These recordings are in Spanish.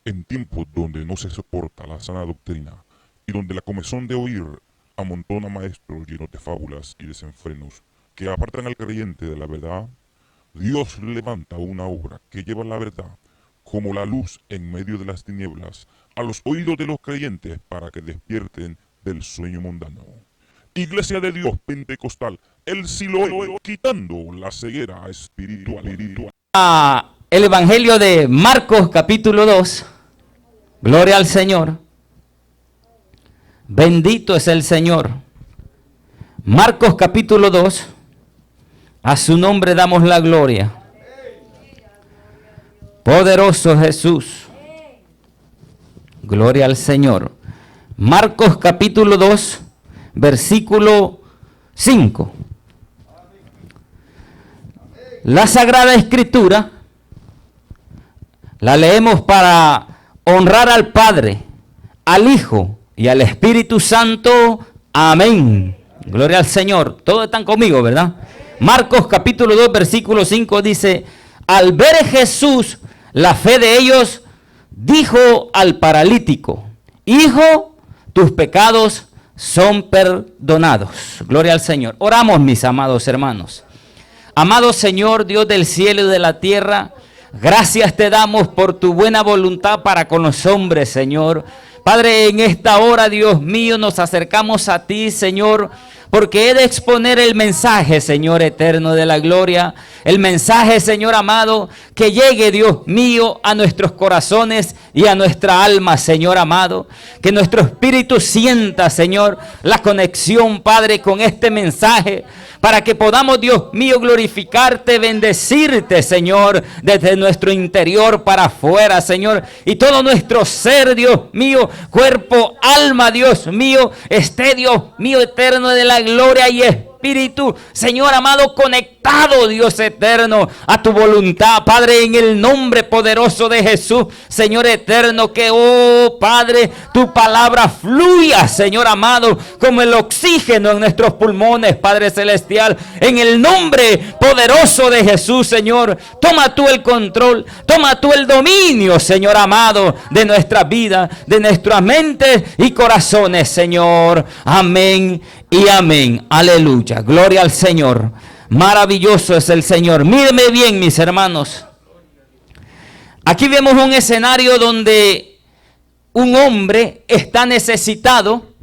En tiempos donde no se soporta la sana doctrina y donde la comezón de oír amontona maestros llenos de fábulas y desenfrenos que apartan al creyente de la verdad, Dios levanta una obra que lleva la verdad como la luz en medio de las tinieblas a los oídos de los creyentes para que despierten del sueño mundano. Iglesia de Dios Pentecostal, el Siloé, quitando la ceguera espiritual. El Evangelio de Marcos capítulo 2. Gloria al Señor. Bendito es el Señor. Marcos capítulo 2. A su nombre damos la gloria. Poderoso Jesús. Gloria al Señor. Marcos capítulo 2, versículo 5. La Sagrada Escritura la leemos para honrar al Padre, al Hijo y al Espíritu Santo. Amén. Gloria al Señor. Todos están conmigo, ¿verdad? Marcos capítulo 2, versículo 5 dice: al ver Jesús la fe de ellos, dijo al paralítico: hijo, tus pecados son perdonados. Gloria al Señor. Oramos, mis amados hermanos. Amado Señor, Dios del cielo y de la tierra, gracias te damos por tu buena voluntad para con los hombres, Señor. Padre, en esta hora, Dios mío, nos acercamos a ti, Señor, porque he de exponer el mensaje, Señor eterno de la gloria. El mensaje, Señor amado, que llegue, Dios mío, a nuestros corazones y a nuestra alma, Señor amado. Que nuestro espíritu sienta, Señor, la conexión, Padre, con este mensaje, para que podamos, Dios mío, glorificarte, bendecirte, Señor, desde nuestro interior para afuera, Señor. Y todo nuestro ser, Dios mío, cuerpo, alma, Dios mío, esté, Dios mío, eterno de la gloria y espíritu, Señor amado, conectado, Dios eterno, a tu voluntad, Padre, en el nombre poderoso de Jesús, Señor eterno, que, oh Padre, tu palabra fluya, Señor amado, como el oxígeno en nuestros pulmones, Padre celestial, en el nombre poderoso de Jesús, Señor. Toma tú el control, toma tú el dominio, Señor amado, de nuestra vida, de nuestras mentes y corazones, Señor. Amén y amén. Aleluya. Gloria al Señor. Maravilloso es el Señor. Mírenme bien, mis hermanos. Aquí vemos un escenario donde un hombre está necesitado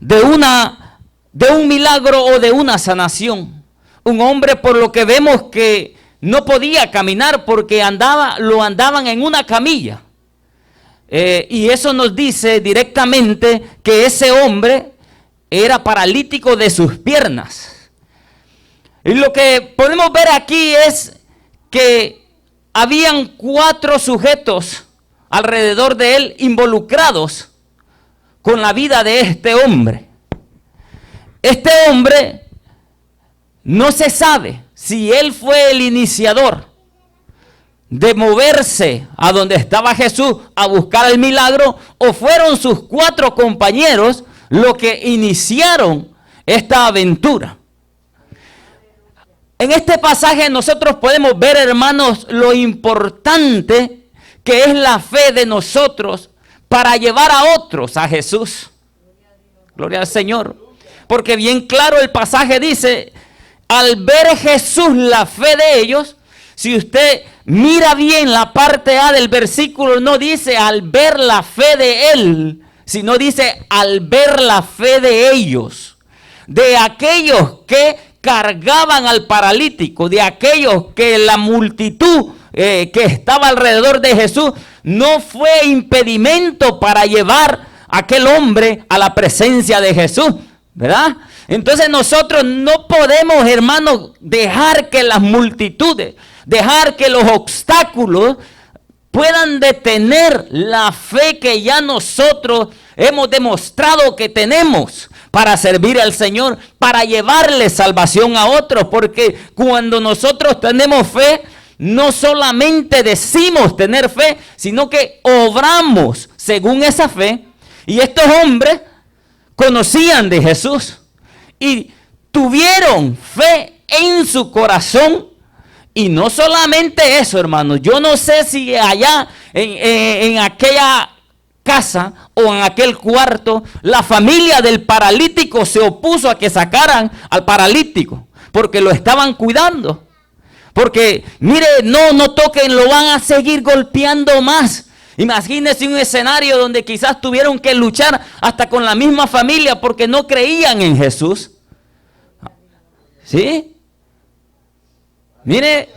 de un milagro o de una sanación. Un hombre, por lo que vemos, que no podía caminar porque lo andaban en una camilla. Y eso nos dice directamente que ese hombre era paralítico de sus piernas. Y lo que podemos ver aquí es que habían 4 sujetos alrededor de él involucrados con la vida de este hombre. Este hombre no se sabe si él fue el iniciador de moverse a donde estaba Jesús a buscar el milagro, o fueron sus 4 compañeros los que iniciaron esta aventura. En este pasaje nosotros podemos ver, hermanos, lo importante que es la fe de nosotros para llevar a otros a Jesús. Gloria al Señor. Porque bien claro el pasaje dice: al ver Jesús la fe de ellos. Si usted mira bien la parte A del versículo, no dice al ver la fe de él, sino dice al ver la fe de ellos, de aquellos que cargaban al paralítico, de aquellos que la multitud que estaba alrededor de Jesús no fue impedimento para llevar a aquel hombre a la presencia de Jesús, ¿verdad? Entonces nosotros no podemos, hermanos, dejar que las multitudes, dejar que los obstáculos puedan detener la fe que ya nosotros hemos demostrado que tenemos para servir al Señor, para llevarle salvación a otros. Porque cuando nosotros tenemos fe, no solamente decimos tener fe, sino que obramos según esa fe. Y estos hombres conocían de Jesús y tuvieron fe en su corazón Y no solamente eso, hermanos. Yo no sé si allá en aquella casa o en aquel cuarto, la familia del paralítico se opuso a que sacaran al paralítico, porque lo estaban cuidando. Porque, mire, no toquen, lo van a seguir golpeando más. Imagínense un escenario donde quizás tuvieron que luchar hasta con la misma familia porque no creían en Jesús. ¿Sí? Mire,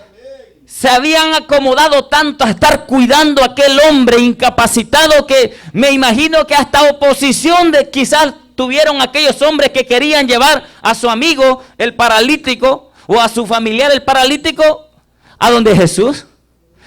se habían acomodado tanto a estar cuidando a aquel hombre incapacitado que me imagino que hasta oposición de quizás tuvieron aquellos hombres que querían llevar a su amigo el paralítico o a su familiar el paralítico a donde Jesús.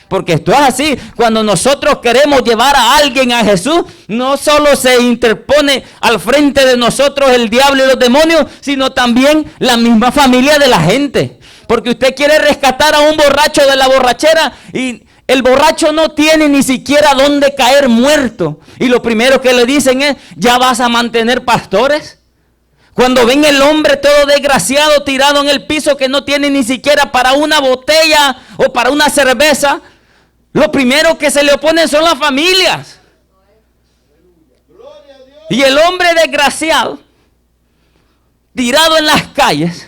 Porque esto es así, cuando nosotros queremos llevar a alguien a Jesús, no solo se interpone al frente de nosotros el diablo y los demonios, sino también la misma familia de la gente. Porque usted quiere rescatar a un borracho de la borrachera y el borracho no tiene ni siquiera dónde caer muerto. Y lo primero que le dicen es, ¿ya vas a mantener pastores? Cuando ven el hombre todo desgraciado tirado en el piso que no tiene ni siquiera para una botella o para una cerveza, lo primero que se le oponen son las familias. Y el hombre desgraciado, tirado en las calles,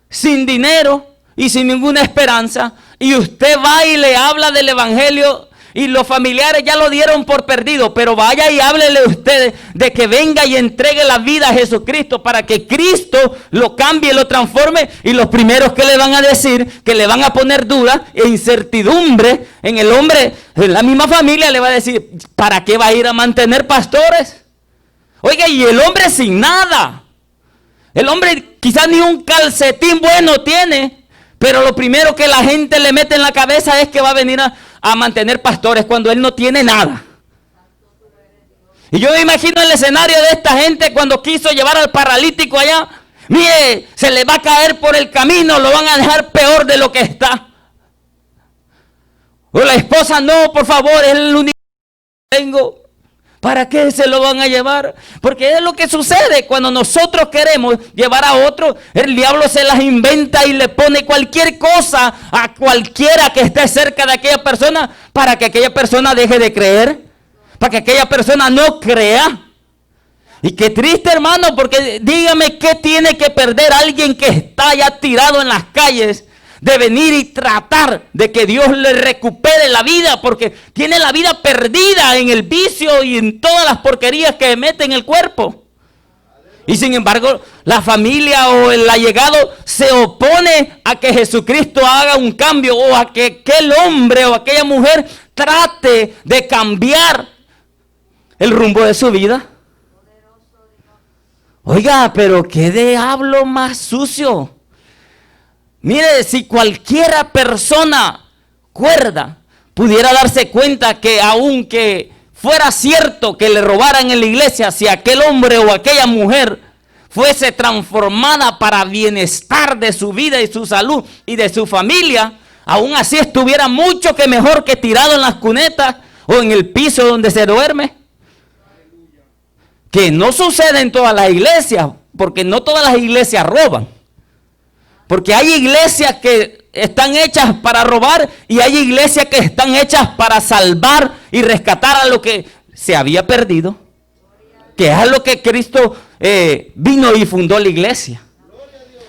sin dinero y sin ninguna esperanza, y usted va y le habla del evangelio y los familiares ya lo dieron por perdido, pero vaya y háblele usted de que venga y entregue la vida a Jesucristo para que Cristo lo cambie, lo transforme, y los primeros que le van a decir, que le van a poner duda e incertidumbre en el hombre, en la misma familia le va a decir, ¿para qué va a ir a mantener pastores? Oiga, y el hombre sin nada, el hombre quizás ni un calcetín bueno tiene, pero lo primero que la gente le mete en la cabeza es que va a venir a mantener pastores cuando él no tiene nada. Y yo me imagino el escenario de esta gente cuando quiso llevar al paralítico allá. Mire, se le va a caer por el camino, lo van a dejar peor de lo que está. O la esposa, no, por favor, es el único que tengo. ¿Para qué se lo van a llevar? Porque es lo que sucede cuando nosotros queremos llevar a otro. El diablo se las inventa y le pone cualquier cosa a cualquiera que esté cerca de aquella persona para que aquella persona deje de creer, para que aquella persona no crea. Y qué triste, hermano, porque dígame qué tiene que perder alguien que está ya tirado en las calles de venir y tratar de que Dios le recupere la vida, porque tiene la vida perdida en el vicio y en todas las porquerías que mete en el cuerpo. Y sin embargo, la familia o el allegado se opone a que Jesucristo haga un cambio o a que aquel hombre o aquella mujer trate de cambiar el rumbo de su vida. Oiga, pero qué diablo más sucio. Mire, si cualquiera persona cuerda pudiera darse cuenta que aunque fuera cierto que le robaran en la iglesia, si aquel hombre o aquella mujer fuese transformada para bienestar de su vida y su salud y de su familia, aún así estuviera mucho que mejor que tirado en las cunetas o en el piso donde se duerme. Que no sucede en todas las iglesias, porque no todas las iglesias roban. Porque hay iglesias que están hechas para robar y hay iglesias que están hechas para salvar y rescatar a lo que se había perdido. Que es a lo que Cristo vino y fundó la iglesia.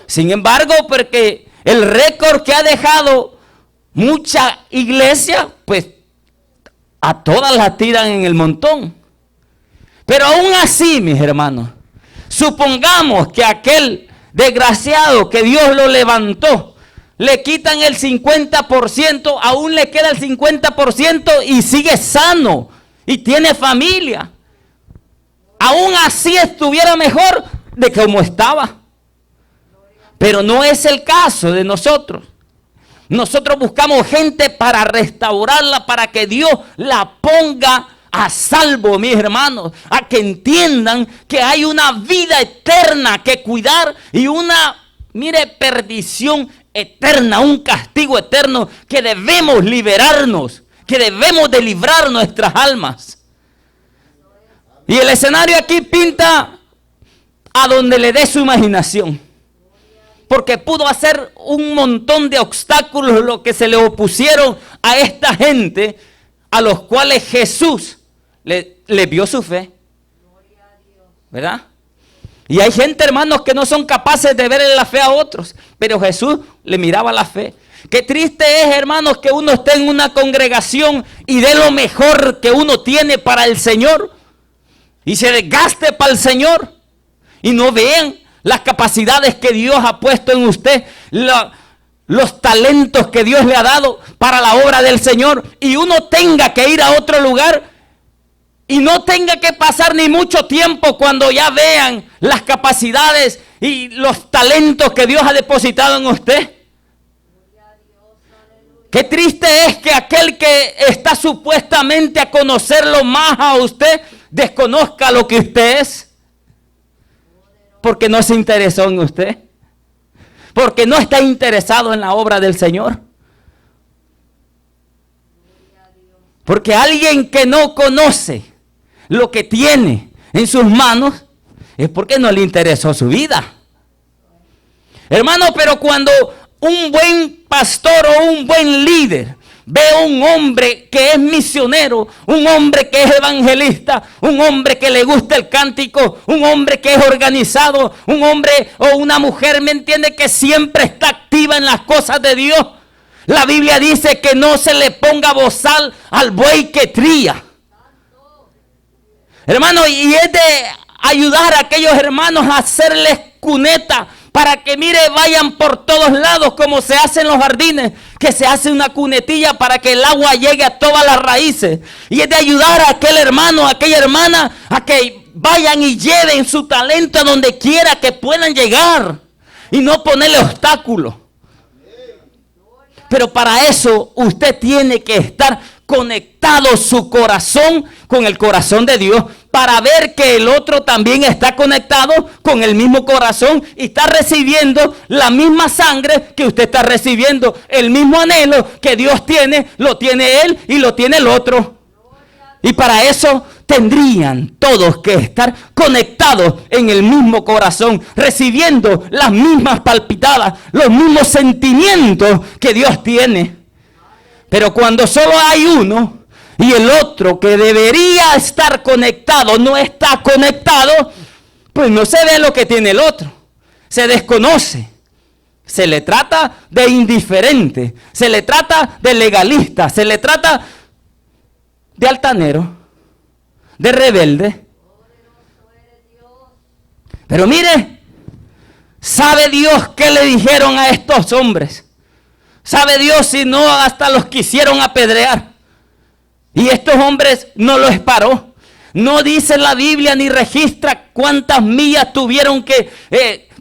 Sin embargo, porque el récord que ha dejado mucha iglesia, pues a todas las tiran en el montón. Pero aún así, mis hermanos, supongamos que aquel desgraciado que Dios lo levantó, le quitan el 50%, aún le queda el 50% y sigue sano y tiene familia. Aún así estuviera mejor de como estaba. Pero no es el caso de nosotros. Nosotros buscamos gente para restaurarla, para que Dios la ponga a salvo, mis hermanos, a que entiendan que hay una vida eterna que cuidar y una, mire, perdición eterna, un castigo eterno que debemos liberarnos, que debemos de librar nuestras almas. Y el escenario aquí pinta a donde le dé su imaginación. porque pudo hacer un montón de obstáculos lo que se le opusieron a esta gente, a los cuales Jesús le vio su fe. ¿Verdad? Y hay gente, hermanos, que no son capaces de verle la fe a otros, pero Jesús le miraba la fe. Qué triste es, hermanos, que uno esté en una congregación y dé lo mejor que uno tiene para el Señor y se desgaste para el Señor y no vean las capacidades que Dios ha puesto en usted, los talentos que Dios le ha dado para la obra del Señor, y uno tenga que ir a otro lugar y no tenga que pasar ni mucho tiempo cuando ya vean las capacidades y los talentos que Dios ha depositado en usted. Qué triste es que aquel que está supuestamente a conocerlo más a usted desconozca lo que usted es, porque no se interesó en usted, porque no está interesado en la obra del Señor. Porque alguien que no conoce lo que tiene en sus manos es porque no le interesó su vida. Hermano, pero cuando un buen pastor o un buen líder ve a un hombre que es misionero, un hombre que es evangelista, un hombre que le gusta el cántico, un hombre que es organizado, un hombre o una mujer, ¿me entiende?, que siempre está activa en las cosas de Dios. La Biblia dice que no se le ponga bozal al buey que tría. Hermano, y es de ayudar a aquellos hermanos a hacerles cuneta para que, mire, vayan por todos lados como se hace en los jardines, que se hace una cunetilla para que el agua llegue a todas las raíces. Y es de ayudar a aquel hermano, a aquella hermana, a que vayan y lleven su talento a donde quiera que puedan llegar y no ponerle obstáculos. Pero para eso usted tiene que estar conectado su corazón con el corazón de Dios, para ver que el otro también está conectado con el mismo corazón y está recibiendo la misma sangre que usted está recibiendo. El mismo anhelo que Dios tiene, lo tiene él y lo tiene el otro. Y para eso tendrían todos que estar conectados en el mismo corazón, recibiendo las mismas palpitadas, los mismos sentimientos que Dios tiene. Pero cuando solo hay uno y el otro que debería estar conectado no está conectado, pues no se ve lo que tiene el otro. Se desconoce. Se le trata de indiferente. Se le trata de legalista. Se le trata de altanero. De rebelde. Pero mire, ¿sabe Dios qué le dijeron a estos hombres? ¿Sabe Dios si no hasta los quisieron apedrear? Y estos hombres no los paró. No dice la Biblia ni registra cuántas millas tuvieron que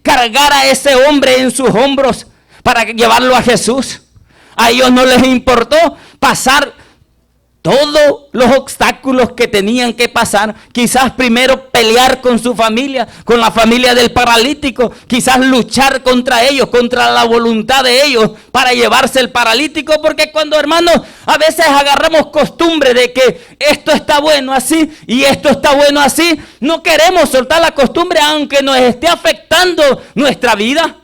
cargar a ese hombre en sus hombros para llevarlo a Jesús. A ellos no les importó pasar todos los obstáculos que tenían que pasar. Quizás primero pelear con su familia, con la familia del paralítico. Quizás luchar contra ellos, contra la voluntad de ellos para llevarse el paralítico. Porque cuando, hermanos, a veces agarramos costumbre de que esto está bueno así y esto está bueno así, no queremos soltar la costumbre aunque nos esté afectando nuestra vida.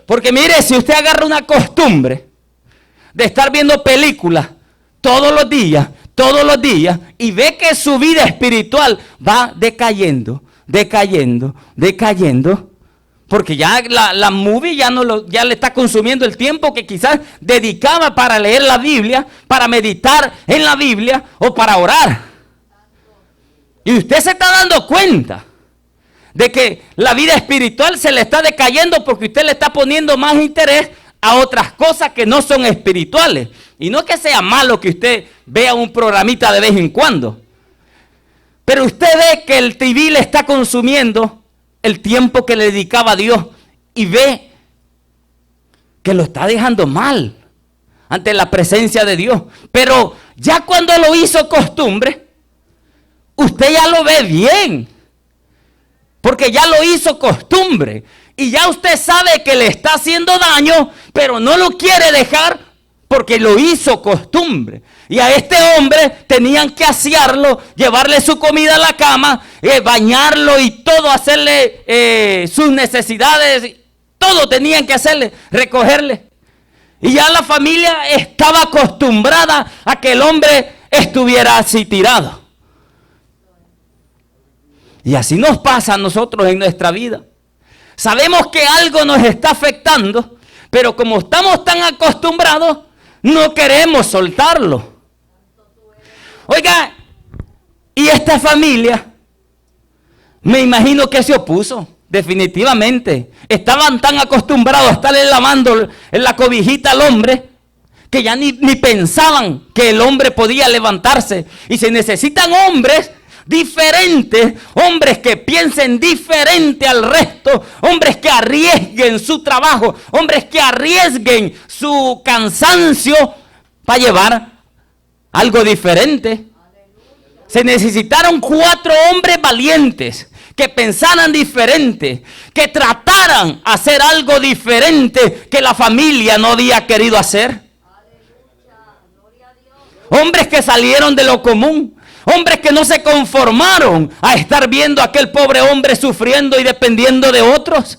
Porque mire, si usted agarra una costumbre de estar viendo películas todos los días, y ve que su vida espiritual va decayendo, porque ya la movie ya le está consumiendo el tiempo que quizás dedicaba para leer la Biblia, para meditar en la Biblia o para orar. Y usted se está dando cuenta de que la vida espiritual se le está decayendo porque usted le está poniendo más interés a otras cosas que no son espirituales. Y no que sea malo que usted vea un programita de vez en cuando, pero usted ve que el TV le está consumiendo el tiempo que le dedicaba a Dios y ve que lo está dejando mal ante la presencia de Dios. Pero ya cuando lo hizo costumbre, usted ya lo ve bien, porque ya lo hizo costumbre. Y ya usted sabe que le está haciendo daño, pero no lo quiere dejar porque lo hizo costumbre. Y a este hombre tenían que asearlo, llevarle su comida a la cama, bañarlo y todo, hacerle sus necesidades, todo tenían que hacerle, recogerle. Y ya la familia estaba acostumbrada a que el hombre estuviera así tirado. Y así nos pasa a nosotros en nuestra vida. Sabemos que algo nos está afectando, pero como estamos tan acostumbrados, no queremos soltarlo. Oiga, y esta familia, me imagino que se opuso, definitivamente. Estaban tan acostumbrados a estarle lavando en la cobijita al hombre, que ya ni pensaban que el hombre podía levantarse. Y se necesitan hombres diferentes, hombres que piensen diferente al resto, hombres que arriesguen su trabajo, hombres que arriesguen su cansancio para llevar algo diferente. Se necesitaron 4 hombres valientes que pensaran diferente, que trataran hacer algo diferente que la familia no había querido hacer. Hombres que salieron de lo común, hombres que no se conformaron a estar viendo a aquel pobre hombre sufriendo y dependiendo de otros.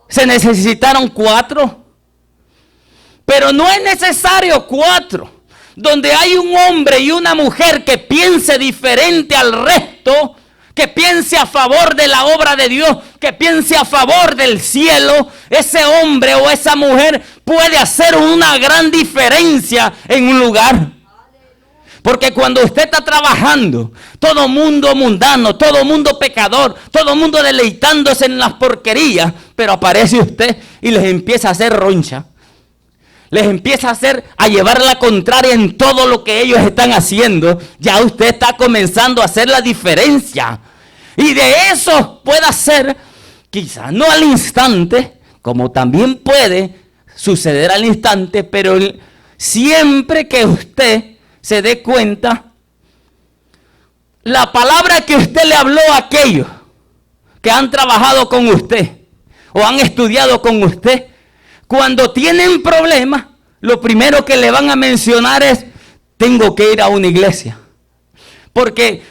Se necesitaron 4. Pero no es necesario 4. Donde hay un hombre y una mujer que piense diferente al resto, que piense a favor de la obra de Dios, que piense a favor del cielo, ese hombre o esa mujer puede hacer una gran diferencia en un lugar. Porque cuando usted está trabajando, todo mundo mundano, todo mundo pecador, todo mundo deleitándose en las porquerías, pero aparece usted y les empieza a hacer roncha. Les empieza a llevar la contraria en todo lo que ellos están haciendo. Ya usted está comenzando a hacer la diferencia. Y de eso puede hacer, quizás no al instante, como también puede suceder al instante, pero siempre que usted se dé cuenta, la palabra que usted le habló a aquellos que han trabajado con usted o han estudiado con usted, cuando tienen problemas, lo primero que le van a mencionar es: tengo que ir a una iglesia. Porque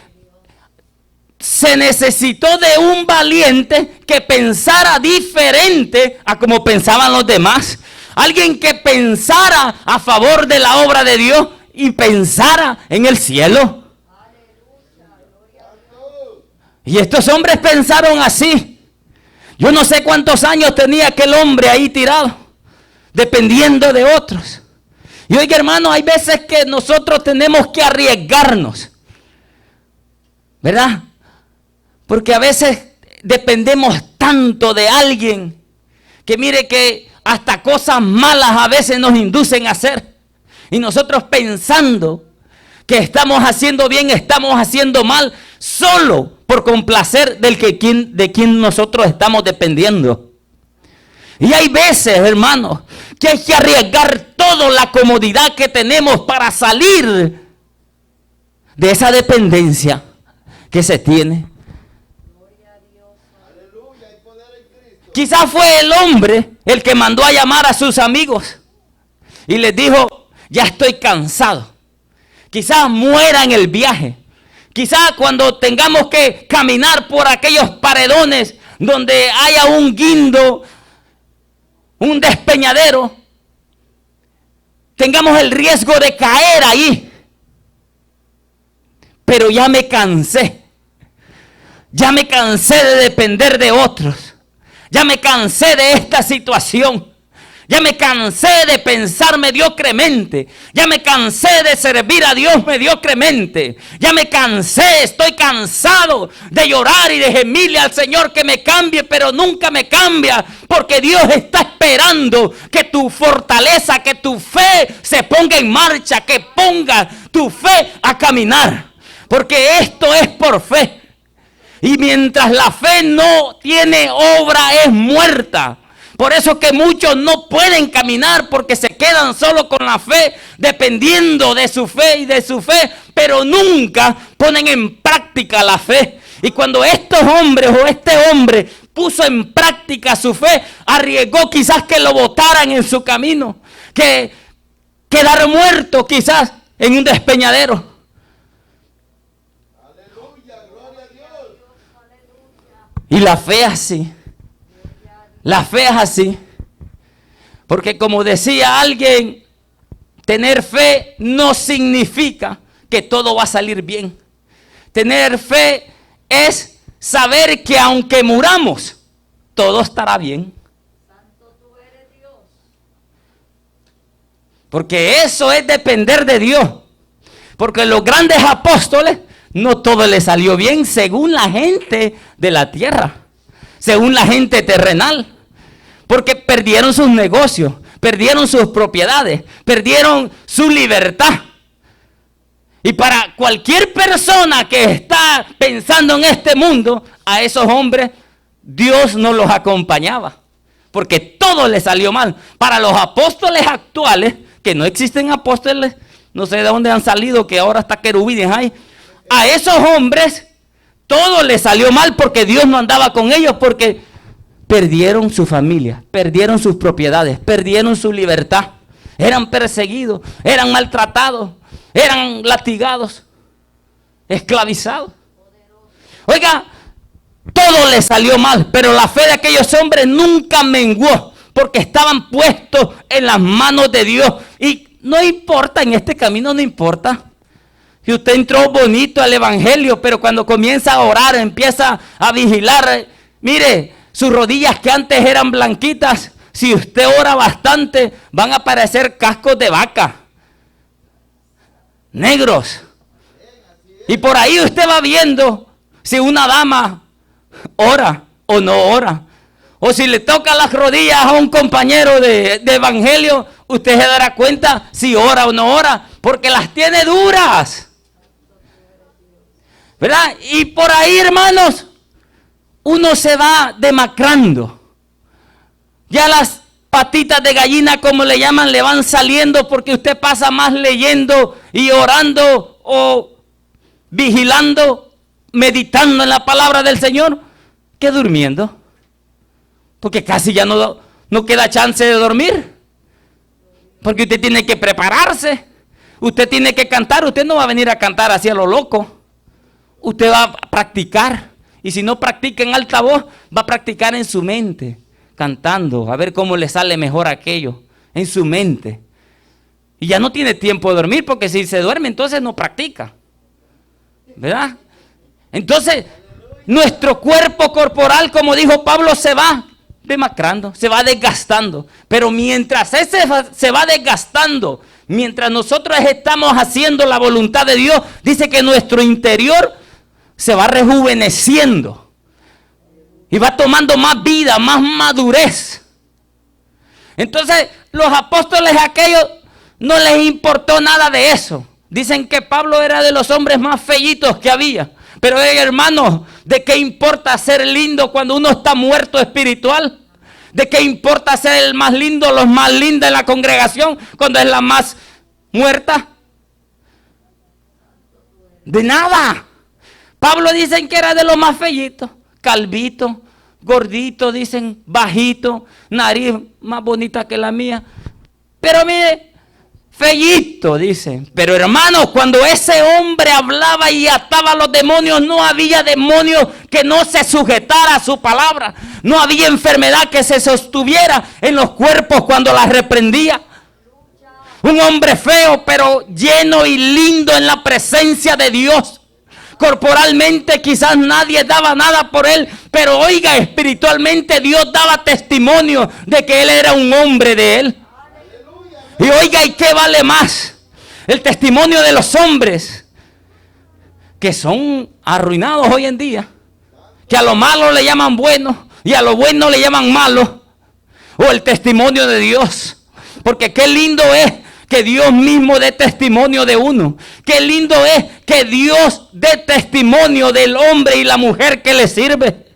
se necesitó de un valiente que pensara diferente a como pensaban los demás. Alguien que pensara a favor de la obra de Dios y pensara en el cielo. Y estos hombres pensaron así. Yo no sé cuántos años tenía aquel hombre ahí tirado, dependiendo de otros. Y oiga, hermano, hay veces que nosotros tenemos que arriesgarnos, ¿verdad? Porque a veces dependemos tanto de alguien que mire que hasta cosas malas a veces nos inducen a hacer. Y nosotros pensando que estamos haciendo bien, estamos haciendo mal, solo por complacer de quien nosotros estamos dependiendo. Y hay veces, hermanos, que hay que arriesgar toda la comodidad que tenemos para salir de esa dependencia que se tiene. Quizás fue el hombre el que mandó a llamar a sus amigos y les dijo: ya estoy cansado. Quizás muera en el viaje. Quizás cuando tengamos que caminar por aquellos paredones donde haya un guindo, un despeñadero, tengamos el riesgo de caer ahí. Pero ya me cansé. Ya me cansé de depender de otros. Ya me cansé de esta situación. Ya me cansé de pensar mediocremente. Ya me cansé de servir a Dios mediocremente. Ya me cansé, estoy cansado de llorar y de gemirle al Señor que me cambie, pero nunca me cambia. Porque Dios está esperando que tu fortaleza, que tu fe se ponga en marcha, que ponga tu fe a caminar. Porque esto es por fe. Y mientras la fe no tiene obra, es muerta. Por eso que muchos no pueden caminar, porque se quedan solo con la fe, dependiendo de su fe y de su fe, pero nunca ponen en práctica la fe. Y cuando estos hombres o este hombre puso en práctica su fe, arriesgó quizás que lo botaran en su camino, que quedar muerto quizás en un despeñadero. Y la fe es así. La fe es así. Porque como decía alguien, tener fe no significa que todo va a salir bien. Tener fe es saber que aunque muramos, todo estará bien. Porque eso es depender de Dios. Porque los grandes apóstoles, no todo les salió bien según la gente de la tierra, según la gente terrenal. Porque perdieron sus negocios, perdieron sus propiedades, perdieron su libertad. Y para cualquier persona que está pensando en este mundo, a esos hombres Dios no los acompañaba. Porque todo les salió mal. Para los apóstoles actuales, que no existen apóstoles, no sé de dónde han salido, que ahora está querubines ahí. A esos hombres todo les salió mal porque Dios no andaba con ellos, porque perdieron su familia, perdieron sus propiedades, perdieron su libertad. Eran perseguidos, eran maltratados, eran latigados, esclavizados. Oiga, todo les salió mal, pero la fe de aquellos hombres nunca menguó, porque estaban puestos en las manos de Dios. Y no importa, en este camino no importa. Si usted entró bonito al evangelio, pero cuando comienza a orar, empieza a vigilar, mire, sus rodillas que antes eran blanquitas, si usted ora bastante, van a aparecer cascos de vaca, negros. Y por ahí usted va viendo si una dama ora o no ora. O si le toca las rodillas a un compañero de evangelio, usted se dará cuenta si ora o no ora, porque las tiene duras. ¿Verdad? Y por ahí, hermanos, uno se va demacrando. Ya las patitas de gallina, como le llaman, le van saliendo porque usted pasa más leyendo y orando o vigilando, meditando en la palabra del Señor, que durmiendo. Porque casi ya no queda chance de dormir. Porque usted tiene que prepararse. Usted tiene que cantar. Usted no va a venir a cantar así a lo loco. Usted va a practicar. Y si no practica en alta voz, va a practicar en su mente, cantando, a ver cómo le sale mejor aquello, en su mente. Y ya no tiene tiempo de dormir, porque si se duerme, entonces no practica. ¿Verdad? Entonces, nuestro cuerpo corporal, como dijo Pablo, se va demacrando, se va desgastando. Pero mientras ese se va desgastando, mientras nosotros estamos haciendo la voluntad de Dios, dice que nuestro interior se va rejuveneciendo y va tomando más vida, más madurez. Entonces los apóstoles aquellos no les importó nada de eso. Dicen que Pablo era de los hombres más fellitos que había. Pero hermanos, ¿de qué importa ser lindo cuando uno está muerto espiritual? ¿De qué importa ser el más lindo, los más lindos en la congregación cuando es la más muerta? De nada. Pablo dicen que era de los más fellitos, calvito, gordito, dicen, bajito, nariz más bonita que la mía. Pero mire, fellito, dicen. Pero hermanos, cuando ese hombre hablaba y ataba a los demonios, no había demonio que no se sujetara a su palabra. No había enfermedad que se sostuviera en los cuerpos cuando las reprendía. Un hombre feo, pero lleno y lindo en la presencia de Dios. Corporalmente quizás nadie daba nada por él, pero oiga, espiritualmente Dios daba testimonio de que él era un hombre de él. Y oiga, ¿y qué vale más? El testimonio de los hombres que son arruinados hoy en día, que a lo malo le llaman bueno y a lo bueno le llaman malo, o el testimonio de Dios. Porque qué lindo es que Dios mismo dé testimonio de uno. Qué lindo es que Dios dé testimonio del hombre y la mujer que le sirve.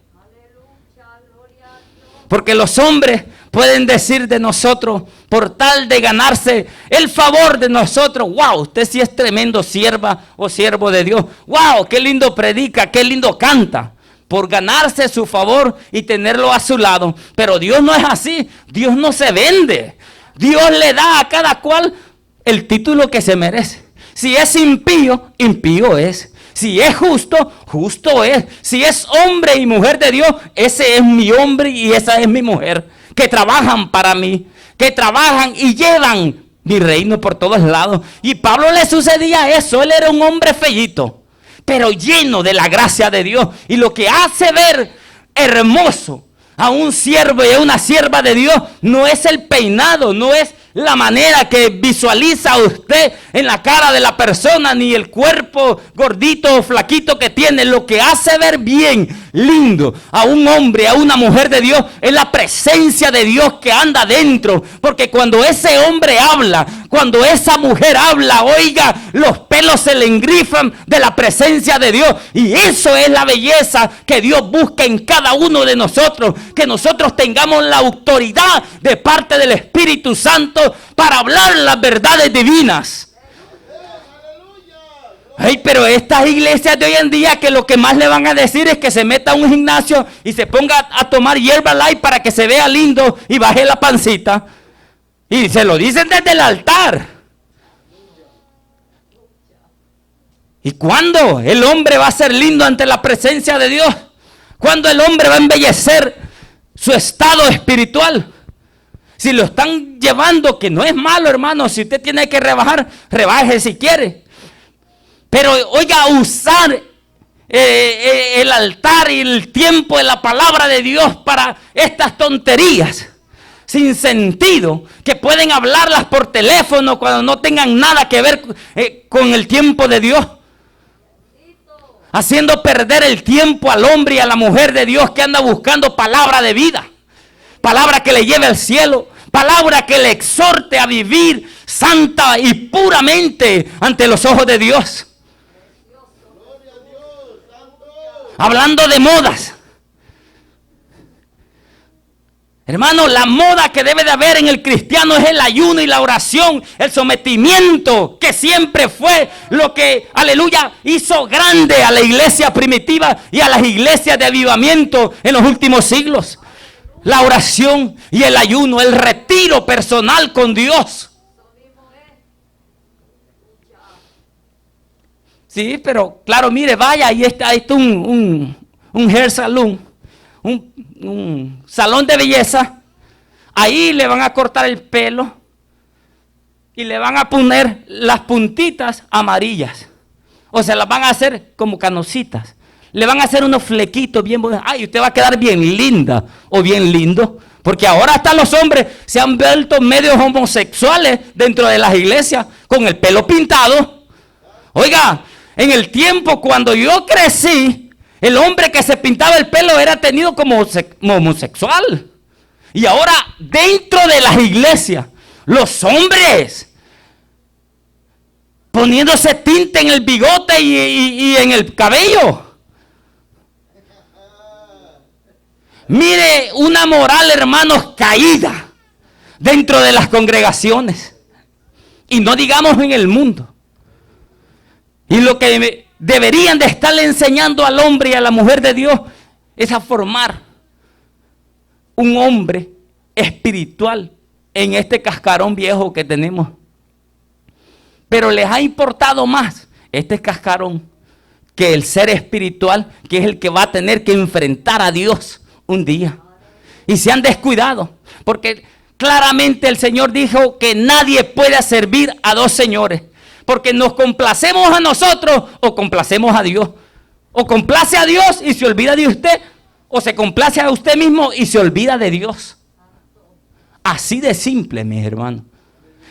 Porque los hombres pueden decir de nosotros, por tal de ganarse el favor de nosotros: wow, usted sí es tremendo sierva o siervo de Dios. Wow, qué lindo predica, qué lindo canta. Por ganarse su favor y tenerlo a su lado. Pero Dios no es así. Dios no se vende. Dios le da a cada cual el título que se merece. Si es impío, impío es. Si es justo, justo es. Si es hombre y mujer de Dios, ese es mi hombre y esa es mi mujer. Que trabajan para mí, que trabajan y llevan mi reino por todos lados. Y Pablo le sucedía eso. Él era un hombre feíto, pero lleno de la gracia de Dios. Y lo que hace ver hermoso a un siervo y a una sierva de Dios no es el peinado, no es la manera que visualiza usted en la cara de la persona, ni el cuerpo gordito o flaquito que tiene. Lo que hace ver bien, lindo a un hombre, a una mujer de Dios, es la presencia de Dios que anda dentro. Porque cuando ese hombre habla, cuando esa mujer habla, oiga, los pelos se le engrifan de la presencia de Dios. Y eso es la belleza que Dios busca en cada uno de nosotros. Que nosotros tengamos la autoridad de parte del Espíritu Santo para hablar las verdades divinas. Ay, pero estas iglesias de hoy en día, que lo que más le van a decir es que se meta a un gimnasio y se ponga a tomar hierba light para que se vea lindo y baje la pancita. Y se lo dicen desde el altar. ¿Y cuándo el hombre va a ser lindo ante la presencia de Dios? ¿Cuándo el hombre va a embellecer su estado espiritual? Si lo están llevando, que no es malo, hermano. Si usted tiene que rebajar, rebaje si quiere. Pero oiga, usar el altar y el tiempo de la palabra de Dios para estas tonterías sin sentido, que pueden hablarlas por teléfono cuando no tengan nada que ver con el tiempo de Dios, haciendo perder el tiempo al hombre y a la mujer de Dios que anda buscando palabra de vida, palabra que le lleve al cielo, palabra que le exhorte a vivir santa y puramente ante los ojos de Dios. Hablando de modas, hermano, la moda que debe de haber en el cristiano es el ayuno y la oración, el sometimiento, que siempre fue lo que, aleluya, hizo grande a la iglesia primitiva y a las iglesias de avivamiento en los últimos siglos. La oración y el ayuno, el retiro personal con Dios. Sí, pero claro, mire, vaya, ahí está un hair salon, un salón de belleza. Ahí le van a cortar el pelo y le van a poner las puntitas amarillas. O sea, las van a hacer como canositas. Le van a hacer unos flequitos bien bonitos. Ay, usted va a quedar bien linda o bien lindo. Porque ahora hasta los hombres se han vuelto medios homosexuales dentro de las iglesias con el pelo pintado. Oiga, en el tiempo cuando yo crecí, el hombre que se pintaba el pelo era tenido como homosexual. Y ahora dentro de las iglesias, los hombres poniéndose tinte en el bigote y en el cabello. Mire, una moral, hermanos, caída dentro de las congregaciones. Y no digamos en el mundo. Y lo que deberían de estarle enseñando al hombre y a la mujer de Dios es a formar un hombre espiritual en este cascarón viejo que tenemos. Pero les ha importado más este cascarón que el ser espiritual, que es el que va a tener que enfrentar a Dios un día. Y se han descuidado, porque claramente el Señor dijo que nadie puede servir a dos señores. Porque nos complacemos a nosotros o complacemos a Dios. O complace a Dios y se olvida de usted. O se complace a usted mismo y se olvida de Dios. Así de simple, mis hermanos.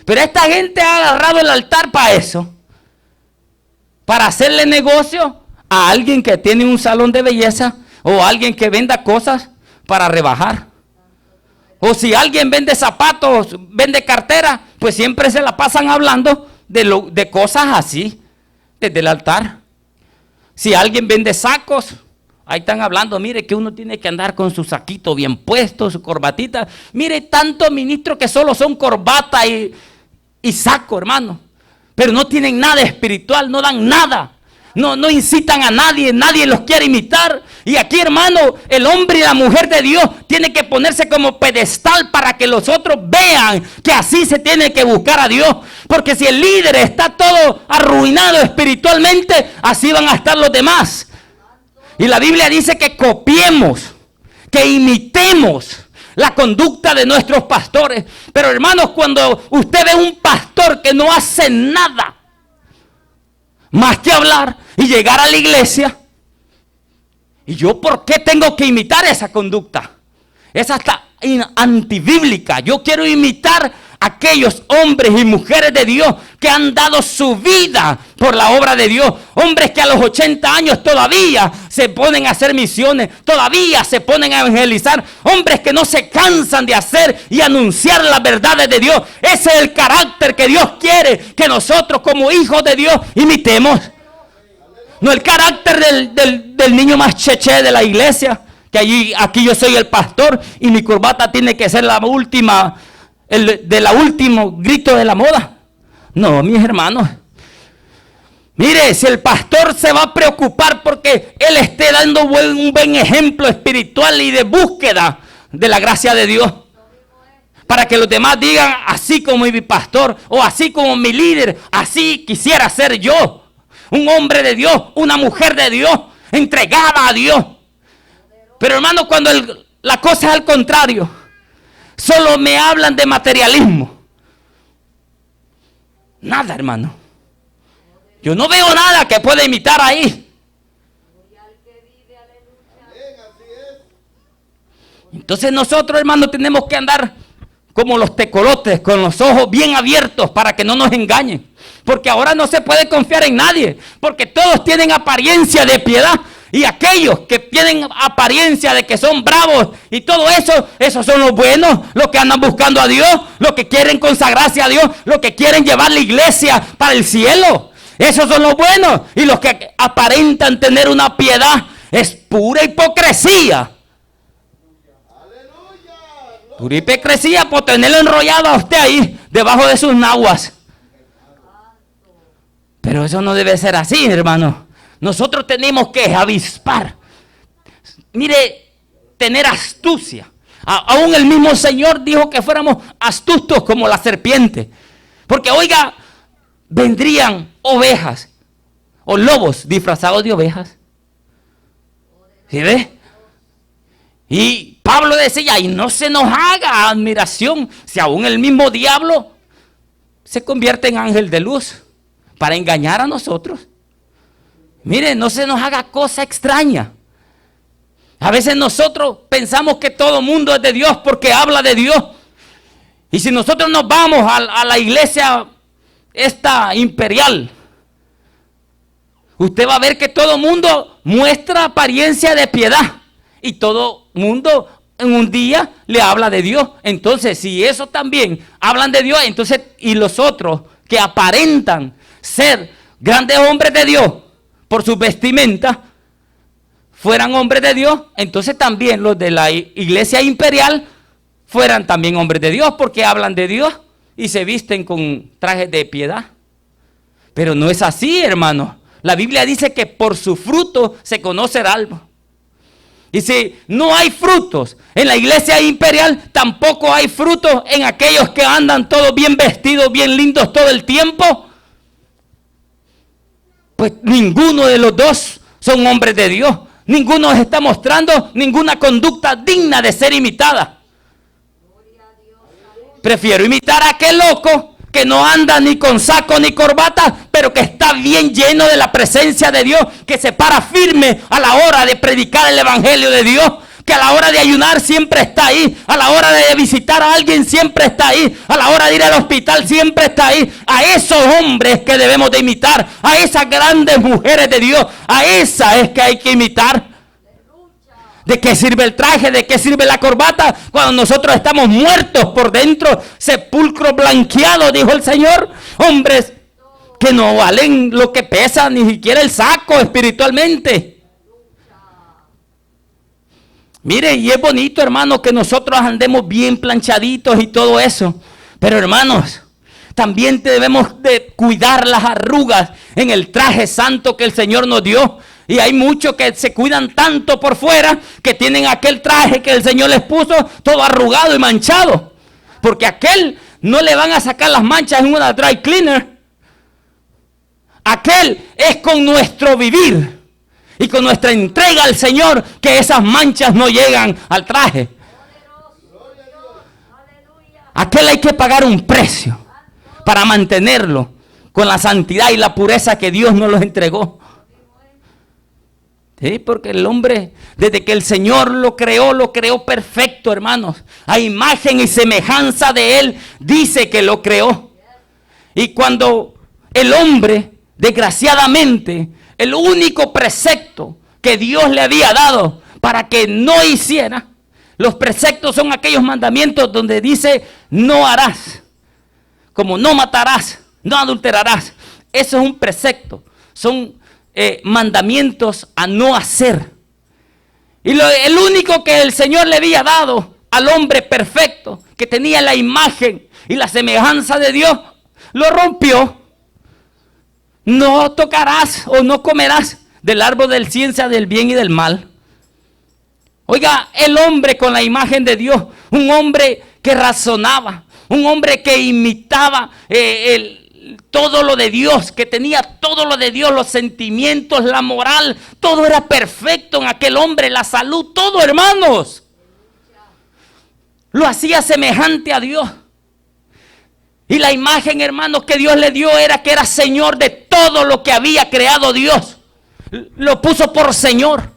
Pero esta gente ha agarrado el altar para eso. Para hacerle negocio a alguien que tiene un salón de belleza. O a alguien que venda cosas para rebajar. O si alguien vende zapatos, vende cartera, pues siempre se la pasan hablando de cosas así, desde el altar. Si alguien vende sacos, ahí están hablando, mire que uno tiene que andar con su saquito bien puesto, su corbatita. Mire, tantos ministros que solo son corbata y saco, hermano. Pero no tienen nada espiritual, no dan nada. no incitan a nadie, nadie los quiere imitar. Y aquí, hermano, el hombre y la mujer de Dios tienen que ponerse como pedestal para que los otros vean que así se tiene que buscar a Dios. Porque si el líder está todo arruinado espiritualmente, así van a estar los demás. Y la Biblia dice que copiemos, que imitemos la conducta de nuestros pastores. Pero hermanos, cuando usted ve un pastor que no hace nada más que hablar y llegar a la iglesia, ¿y yo por qué tengo que imitar esa conducta? Es hasta antibíblica. Yo quiero imitar a aquellos hombres y mujeres de Dios que han dado su vida por la obra de Dios. Hombres que a los 80 años todavía se ponen a hacer misiones, todavía se ponen a evangelizar. Hombres que no se cansan de hacer y anunciar las verdades de Dios. Ese es el carácter que Dios quiere que nosotros como hijos de Dios imitemos. No el carácter del niño más cheche de la iglesia, que aquí yo soy el pastor y mi corbata tiene que ser la última, último grito de la moda. No, mis hermanos. Mire, si el pastor se va a preocupar porque él esté dando un buen ejemplo espiritual y de búsqueda de la gracia de Dios, para que los demás digan, así como mi pastor o así como mi líder, así quisiera ser yo. Un hombre de Dios, una mujer de Dios, entregada a Dios. Pero hermano, cuando la cosa es al contrario, solo me hablan de materialismo. Nada, hermano. Yo no veo nada que pueda imitar ahí. Entonces nosotros, hermano, tenemos que andar como los tecolotes, con los ojos bien abiertos para que no nos engañen. Porque ahora no se puede confiar en nadie, porque todos tienen apariencia de piedad. Y aquellos que tienen apariencia de que son bravos y todo eso, esos son los buenos, los que andan buscando a Dios, los que quieren consagrarse a Dios, los que quieren llevar la iglesia para el cielo. Esos son los buenos. Y los que aparentan tener una piedad es pura hipocresía. Pura hipocresía por tenerlo enrollado a usted ahí, debajo de sus naguas. Pero eso no debe ser así, hermano. Nosotros tenemos que avispar. Mire, tener astucia. Aún el mismo Señor dijo que fuéramos astutos como la serpiente. Porque, oiga, vendrían ovejas o lobos disfrazados de ovejas. ¿Sí ve? Y Pablo decía, y no se nos haga admiración si aún el mismo diablo se convierte en ángel de luz para engañar a nosotros. Mire, no se nos haga cosa extraña. A veces nosotros pensamos que todo mundo es de Dios porque habla de Dios. Y si nosotros nos vamos a la iglesia esta imperial, usted va a ver que todo mundo muestra apariencia de piedad. Y todo mundo en un día le habla de Dios. Entonces, si eso también hablan de Dios, entonces, y los otros que aparentan ser grandes hombres de Dios por su vestimenta, fueran hombres de Dios, entonces también los de la iglesia imperial fueran también hombres de Dios, porque hablan de Dios y se visten con trajes de piedad. Pero no es así, hermano. La Biblia dice que por su fruto se conoce el árbol. Y si no hay frutos en la iglesia imperial, tampoco hay frutos en aquellos que andan todos bien vestidos, bien lindos todo el tiempo. Pues ninguno de los dos son hombres de Dios. Ninguno está mostrando ninguna conducta digna de ser imitada. Prefiero imitar a aquel loco que no anda ni con saco ni corbata, pero que está bien lleno de la presencia de Dios, que se para firme a la hora de predicar el evangelio de Dios, que a la hora de ayunar siempre está ahí, a la hora de visitar a alguien siempre está ahí, a la hora de ir al hospital siempre está ahí. A esos hombres que debemos de imitar, a esas grandes mujeres de Dios, a esas es que hay que imitar. ¿De qué sirve el traje? ¿De qué sirve la corbata? Cuando nosotros estamos muertos por dentro, sepulcro blanqueado, dijo el Señor. Hombres que no valen lo que pesa, ni siquiera el saco espiritualmente. Mire, y es bonito, hermano, que nosotros andemos bien planchaditos y todo eso. Pero, hermanos, también debemos de cuidar las arrugas en el traje santo que el Señor nos dio. Y hay muchos que se cuidan tanto por fuera que tienen aquel traje que el Señor les puso todo arrugado y manchado. Porque aquel no le van a sacar las manchas en una dry cleaner. Aquel es con nuestro vivir y con nuestra entrega al Señor que esas manchas no llegan al traje. Aquel hay que pagar un precio para mantenerlo con la santidad y la pureza que Dios nos los entregó. Sí, porque el hombre, desde que el Señor lo creó perfecto, hermanos. A imagen y semejanza de Él, dice que lo creó. Y cuando el hombre, desgraciadamente, el único precepto que Dios le había dado para que no hiciera, los preceptos son aquellos mandamientos donde dice no harás, como no matarás, no adulterarás. Eso es un precepto, son mandamientos a no hacer. Y el único que el Señor le había dado al hombre perfecto, que tenía la imagen y la semejanza de Dios, lo rompió. No tocarás o no comerás del árbol de la ciencia del bien y del mal. Oiga, el hombre con la imagen de Dios, un hombre que razonaba, un hombre que imitaba todo lo de Dios, que tenía todo lo de Dios, los sentimientos, la moral, todo era perfecto en aquel hombre, la salud, todo, hermanos. Lo hacía semejante a Dios. Y la imagen, hermanos, que Dios le dio era que era Señor de todo lo que había creado Dios. Lo puso por Señor.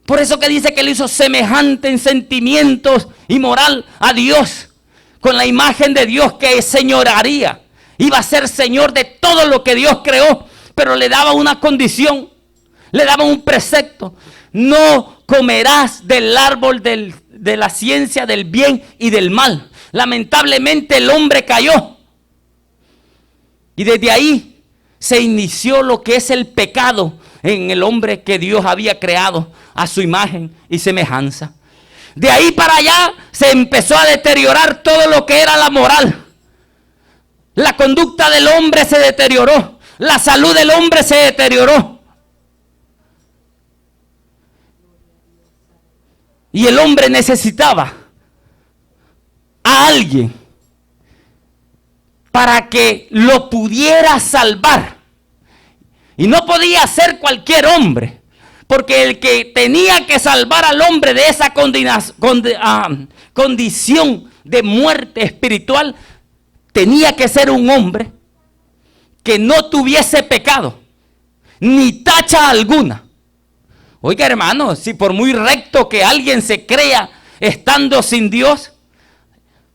Por eso que dice que le hizo semejante en sentimientos y moral a Dios. Con la imagen de Dios que señoraría. Iba a ser Señor de todo lo que Dios creó. Pero le daba una condición. Le daba un precepto. No comerás del árbol de la ciencia del bien y del mal. Lamentablemente el hombre cayó. Y desde ahí se inició lo que es el pecado en el hombre que Dios había creado a su imagen y semejanza. De ahí para allá se empezó a deteriorar todo lo que era la moral. La conducta del hombre se deterioró. La salud del hombre se deterioró. Y el hombre necesitaba a alguien para que lo pudiera salvar. Y no podía ser cualquier hombre, porque el que tenía que salvar al hombre de esa condición de muerte espiritual, tenía que ser un hombre que no tuviese pecado, ni tacha alguna. Oiga, hermano, si por muy recto que alguien se crea estando sin Dios,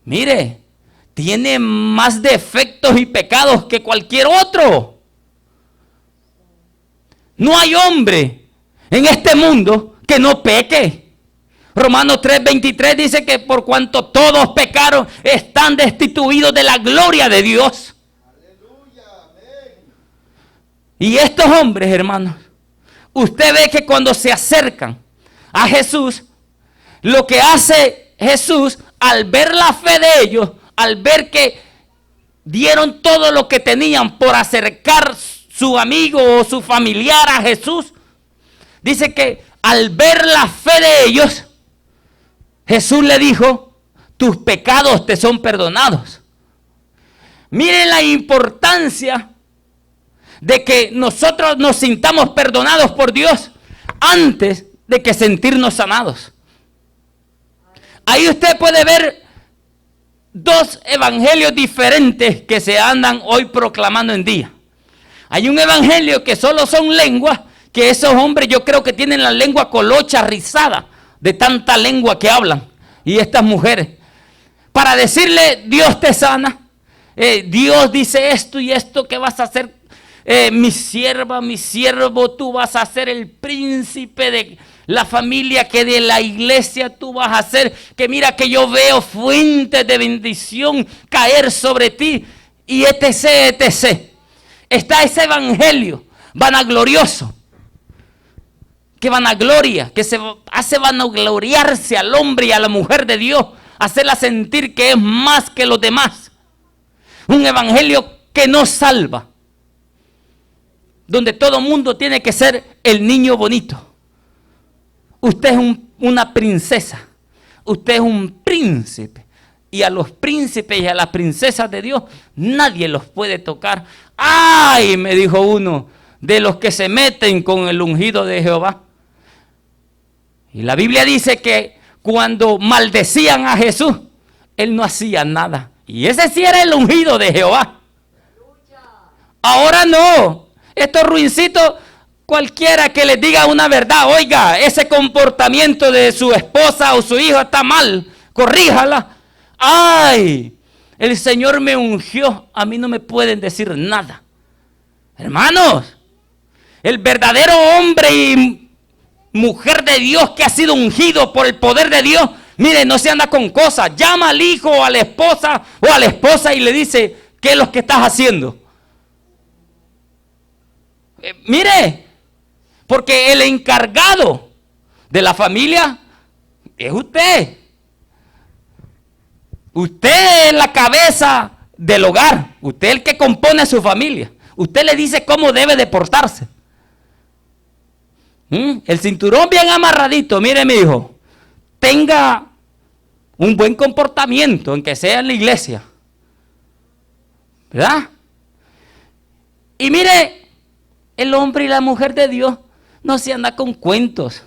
mire, tiene más defectos y pecados que cualquier otro. No hay hombre en este mundo que no peque. Romanos 3:23 dice que por cuanto todos pecaron, están destituidos de la gloria de Dios. Aleluya, amén. Y estos hombres, hermanos, usted ve que cuando se acercan a Jesús, lo que hace Jesús al ver la fe de ellos, al ver que dieron todo lo que tenían por acercar su amigo o su familiar a Jesús, dice que al ver la fe de ellos, Jesús le dijo, tus pecados te son perdonados. Miren la importancia de que nosotros nos sintamos perdonados por Dios antes de que sentirnos sanados. Ahí usted puede ver dos evangelios diferentes que se andan hoy proclamando en día. Hay un evangelio que solo son lenguas, que esos hombres yo creo que tienen la lengua colocha, rizada, de tanta lengua que hablan. Y estas mujeres, para decirle Dios te sana, Dios dice esto y esto que vas a hacer, mi sierva, mi siervo, tú vas a ser el príncipe de la familia, que de la iglesia tú vas a ser, que mira que yo veo fuentes de bendición caer sobre ti, y etc, etc. Está ese evangelio vanaglorioso, que vanagloria, que se hace vanagloriarse al hombre y a la mujer de Dios, hacerla sentir que es más que los demás. Un evangelio que no salva. Donde todo mundo tiene que ser el niño bonito. Usted es una princesa. Usted es un príncipe. Y a los príncipes y a las princesas de Dios nadie los puede tocar. ¡Ay! Me dijo uno de los que se meten con el ungido de Jehová. Y la Biblia dice que cuando maldecían a Jesús, él no hacía nada. Y ese sí era el ungido de Jehová. Ahora no. Estos ruincitos, cualquiera que les diga una verdad, oiga, ese comportamiento de su esposa o su hijo está mal, corríjala. ¡Ay! El Señor me ungió, a mí no me pueden decir nada. Hermanos, el verdadero hombre y mujer de Dios que ha sido ungido por el poder de Dios, mire, no se anda con cosas. Llama al hijo o a la esposa y le dice, ¿qué es lo que estás haciendo? Mire, porque el encargado de la familia es usted. Usted es la cabeza del hogar. Usted es el que compone a su familia. Usted le dice cómo debe de portarse. El cinturón bien amarradito. Mire, mi hijo, tenga un buen comportamiento, aunque sea en la iglesia. ¿Verdad? Y mire, el hombre y la mujer de Dios no se anda con cuentos.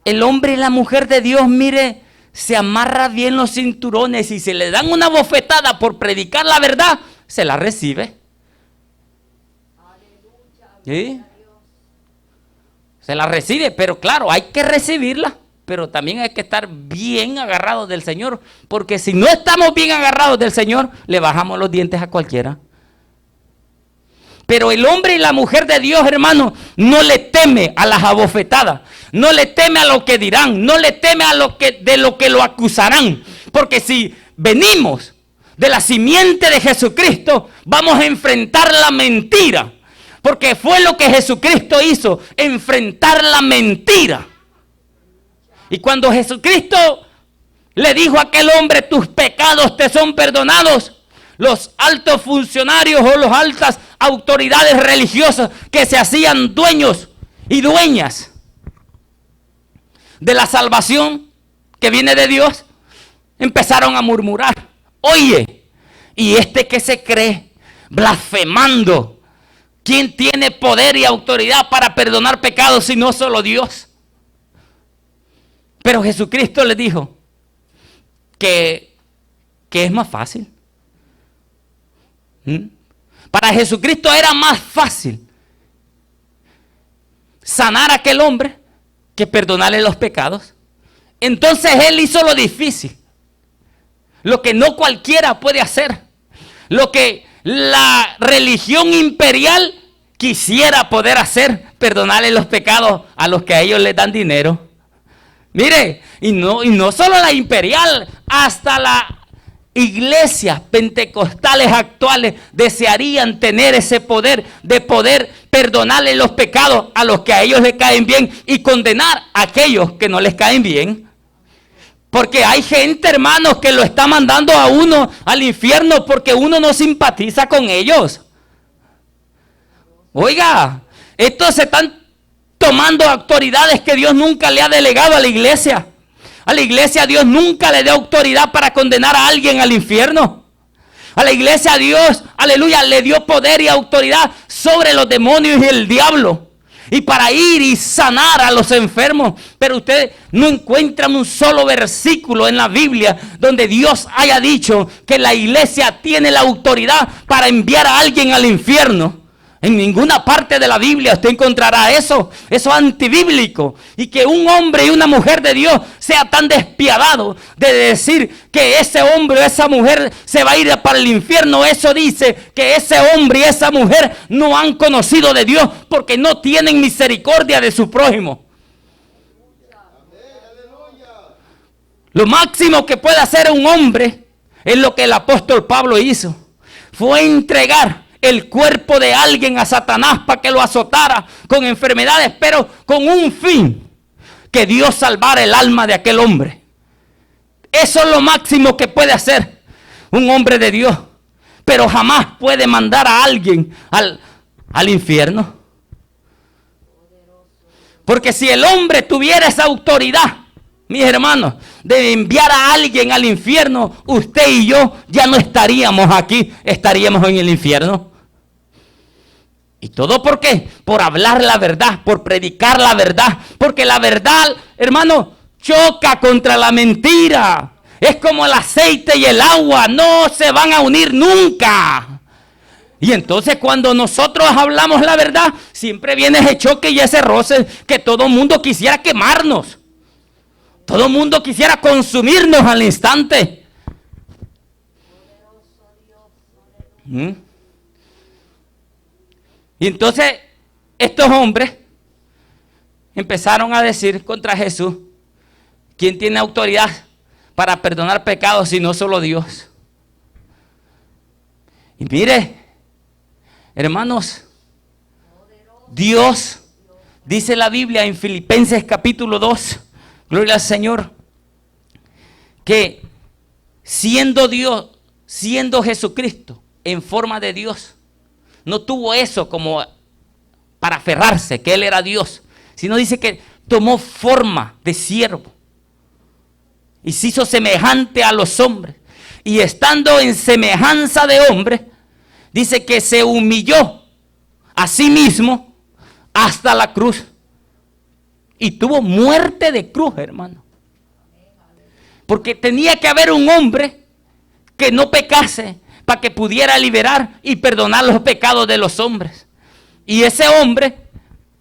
El hombre y la mujer de Dios, mire, se amarra bien los cinturones y si le dan una bofetada por predicar la verdad, se la recibe. ¿Sí? Se la recibe, pero claro, hay que recibirla, pero también hay que estar bien agarrados del Señor, porque si no estamos bien agarrados del Señor, le bajamos los dientes a cualquiera. Pero el hombre y la mujer de Dios, hermano, no le teme a las abofetadas, no le teme a lo que dirán, no le teme a de lo que lo acusarán. Porque si venimos de la simiente de Jesucristo, vamos a enfrentar la mentira. Porque fue lo que Jesucristo hizo, enfrentar la mentira. Y cuando Jesucristo le dijo a aquel hombre, tus pecados te son perdonados, los altos funcionarios o las altas autoridades religiosas que se hacían dueños y dueñas de la salvación que viene de Dios, empezaron a murmurar. Oye, ¿y este que se cree? Blasfemando. ¿Quién tiene poder y autoridad para perdonar pecados si no solo Dios? Pero Jesucristo les dijo que es más fácil. Para Jesucristo era más fácil sanar a aquel hombre que perdonarle los pecados. Entonces Él hizo lo difícil, lo que no cualquiera puede hacer, lo que la religión imperial quisiera poder hacer, perdonarle los pecados a los que a ellos les dan dinero. Mire, y no solo la imperial, hasta la iglesias pentecostales actuales desearían tener ese poder de poder perdonarle los pecados a los que a ellos les caen bien y condenar a aquellos que no les caen bien. Porque hay gente, hermanos, que lo está mandando a uno al infierno porque uno no simpatiza con ellos. Oiga, estos se están tomando autoridades que Dios nunca le ha delegado a la iglesia. A la iglesia Dios nunca le dio autoridad para condenar a alguien al infierno. A la iglesia Dios, aleluya, le dio poder y autoridad sobre los demonios y el diablo. Y para ir y sanar a los enfermos. Pero ustedes no encuentran un solo versículo en la Biblia donde Dios haya dicho que la iglesia tiene la autoridad para enviar a alguien al infierno. En ninguna parte de la Biblia usted encontrará eso. Eso es antibíblico. Y que un hombre y una mujer de Dios sea tan despiadado de decir que ese hombre o esa mujer se va a ir para el infierno. Eso dice que ese hombre y esa mujer no han conocido de Dios porque no tienen misericordia de su prójimo. Lo máximo que puede hacer un hombre es lo que el apóstol Pablo hizo. Fue entregar el cuerpo de alguien a Satanás para que lo azotara con enfermedades, pero con un fin, que Dios salvara el alma de aquel hombre. Eso es lo máximo que puede hacer un hombre de Dios. pero jamás puede mandar a alguien al infierno. Porque si el hombre tuviera esa autoridad, mis hermanos, de enviar a alguien al infierno, usted y yo ya no estaríamos aquí, estaríamos en el infierno. ¿Y todo por qué? Por hablar la verdad, por predicar la verdad. Porque la verdad, hermano, choca contra la mentira. Es como el aceite y el agua, no se van a unir nunca. Y entonces cuando nosotros hablamos la verdad, siempre viene ese choque y ese roce que todo el mundo quisiera quemarnos. Todo el mundo quisiera consumirnos al instante. Y entonces estos hombres empezaron a decir contra Jesús: ¿quién tiene autoridad para perdonar pecados si no solo Dios? Y mire, hermanos, Dios, dice la Biblia en Filipenses capítulo 2, gloria al Señor, que siendo Dios, siendo Jesucristo en forma de Dios, no tuvo eso como para aferrarse, que Él era Dios, sino dice que tomó forma de siervo y se hizo semejante a los hombres. Y estando en semejanza de hombre, dice que se humilló a sí mismo hasta la cruz. Y tuvo muerte de cruz, hermano. Porque tenía que haber un hombre que no pecase para que pudiera liberar y perdonar los pecados de los hombres. Y ese hombre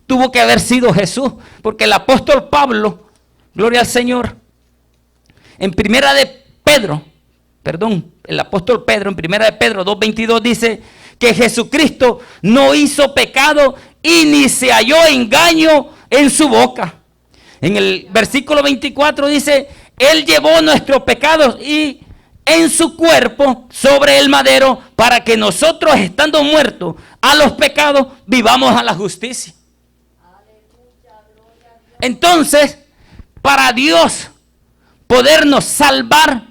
tuvo que haber sido Jesús. Porque el apóstol Pablo, gloria al Señor, en primera de Pedro, el apóstol Pedro en primera de Pedro 2:22 dice que Jesucristo no hizo pecado y ni se halló engaño en su boca. En el versículo 24 dice: Él llevó nuestros pecados y en su cuerpo sobre el madero, para que nosotros, estando muertos a los pecados, vivamos a la justicia. Entonces, para Dios podernos salvar,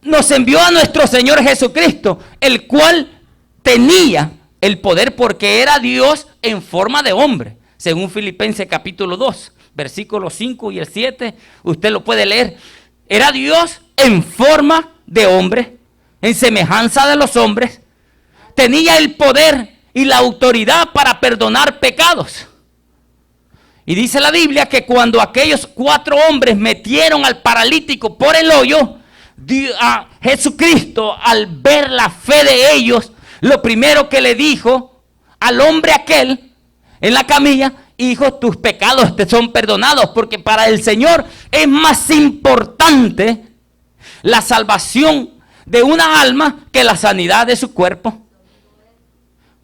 nos envió a nuestro Señor Jesucristo, el cual tenía el poder porque era Dios en forma de hombre. Según Filipenses capítulo 2, versículos 5 y el 7, usted lo puede leer. Era Dios en forma de hombre, en semejanza de los hombres. Tenía el poder y la autoridad para perdonar pecados. Y dice la Biblia que cuando aquellos 4 hombres metieron al paralítico por el hoyo, a Jesucristo, al ver la fe de ellos, lo primero que le dijo al hombre aquel en la camilla: hijo, tus pecados te son perdonados. Porque para el Señor es más importante la salvación de una alma que la sanidad de su cuerpo.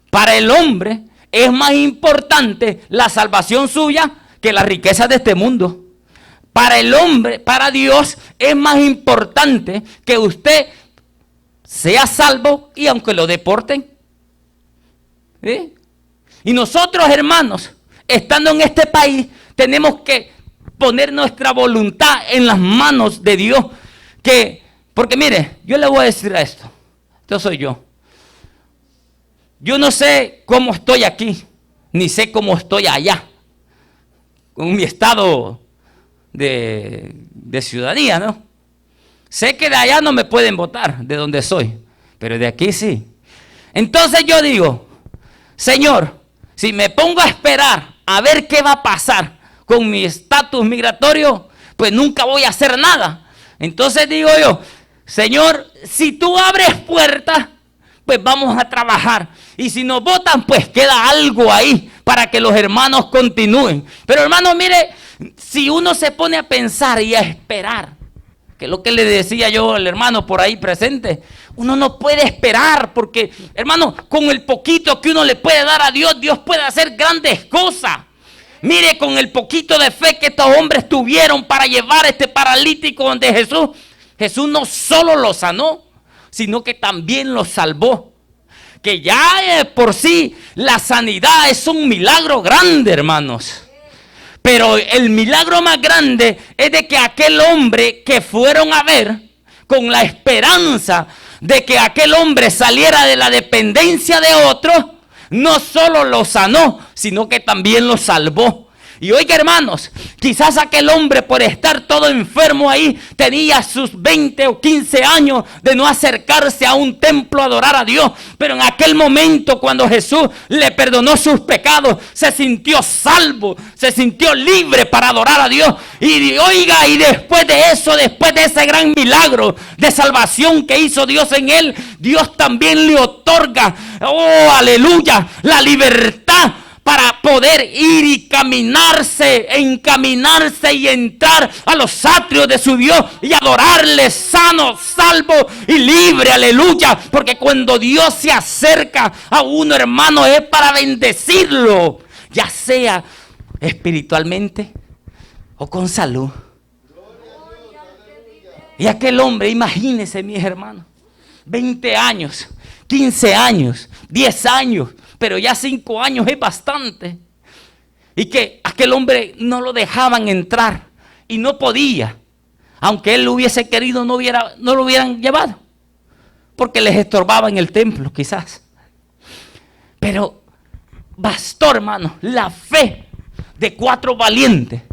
Para el hombre es más importante la salvación suya que la riqueza de este mundo. Para el hombre, para Dios, es más importante que usted sea salvo y aunque lo deporten. ¿Sí? Y nosotros, hermanos, estando en este país, tenemos que poner nuestra voluntad en las manos de Dios. Porque mire, yo le voy a decir esto soy yo. Yo no sé cómo estoy aquí, ni sé cómo estoy allá, con mi estado de ciudadanía, ¿no? Sé que de allá no me pueden votar, de donde soy, pero de aquí sí. Entonces yo digo: Señor, si me pongo a esperar a ver qué va a pasar con mi estatus migratorio, pues nunca voy a hacer nada. Entonces digo yo: Señor, si tú abres puertas, pues vamos a trabajar. Y si nos votan, pues queda algo ahí para que los hermanos continúen. Pero hermano, mire, si uno se pone a pensar y a esperar, que es lo que le decía yo al hermano por ahí presente, uno no puede esperar, porque hermano, con el poquito que uno le puede dar a Dios, Dios puede hacer grandes cosas. Mire, con el poquito de fe que estos hombres tuvieron para llevar a este paralítico donde Jesús, Jesús no solo lo sanó, sino que también lo salvó. Que ya por sí la sanidad es un milagro grande, hermanos. Pero el milagro más grande es de que aquel hombre que fueron a ver con la esperanza de que aquel hombre saliera de la dependencia de otro, no solo lo sanó, sino que también lo salvó. Y oiga, hermanos, quizás aquel hombre, por estar todo enfermo ahí, tenía sus 20 o 15 años de no acercarse a un templo a adorar a Dios. Pero en aquel momento, cuando Jesús le perdonó sus pecados, se sintió salvo, se sintió libre para adorar a Dios. Y oiga, y después de eso, después de ese gran milagro de salvación que hizo Dios en él, Dios también le otorga, oh, aleluya, la libertad para poder ir y encaminarse y entrar a los atrios de su Dios y adorarle sano, salvo y libre, aleluya. Porque cuando Dios se acerca a uno, hermano, es para bendecirlo, ya sea espiritualmente o con salud. Y aquel hombre, imagínense, mis hermanos, 20 años, 15 años, 10 años, pero ya 5 años es bastante. Y que aquel hombre no lo dejaban entrar y no podía. Aunque él lo hubiese querido, no lo hubieran llevado, porque les estorbaba en el templo quizás. Pero bastó, hermano, la fe de 4 valientes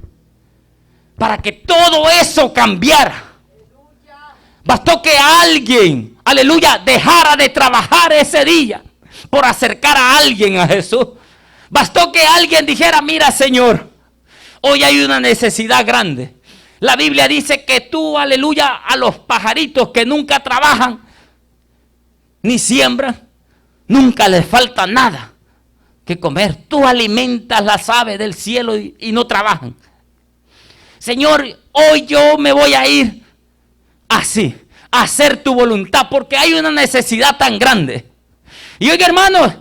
para que todo eso cambiara. Bastó que alguien, aleluya, dejara de trabajar ese día por acercar a alguien a Jesús. Bastó que alguien dijera: mira, Señor, hoy hay una necesidad grande. La Biblia dice que tú, aleluya, a los pajaritos que nunca trabajan ni siembran, nunca les falta nada que comer. Tú alimentas las aves del cielo y no trabajan. Señor, hoy yo me voy a ir así, a hacer tu voluntad, porque hay una necesidad tan grande. Y oiga, hermanos,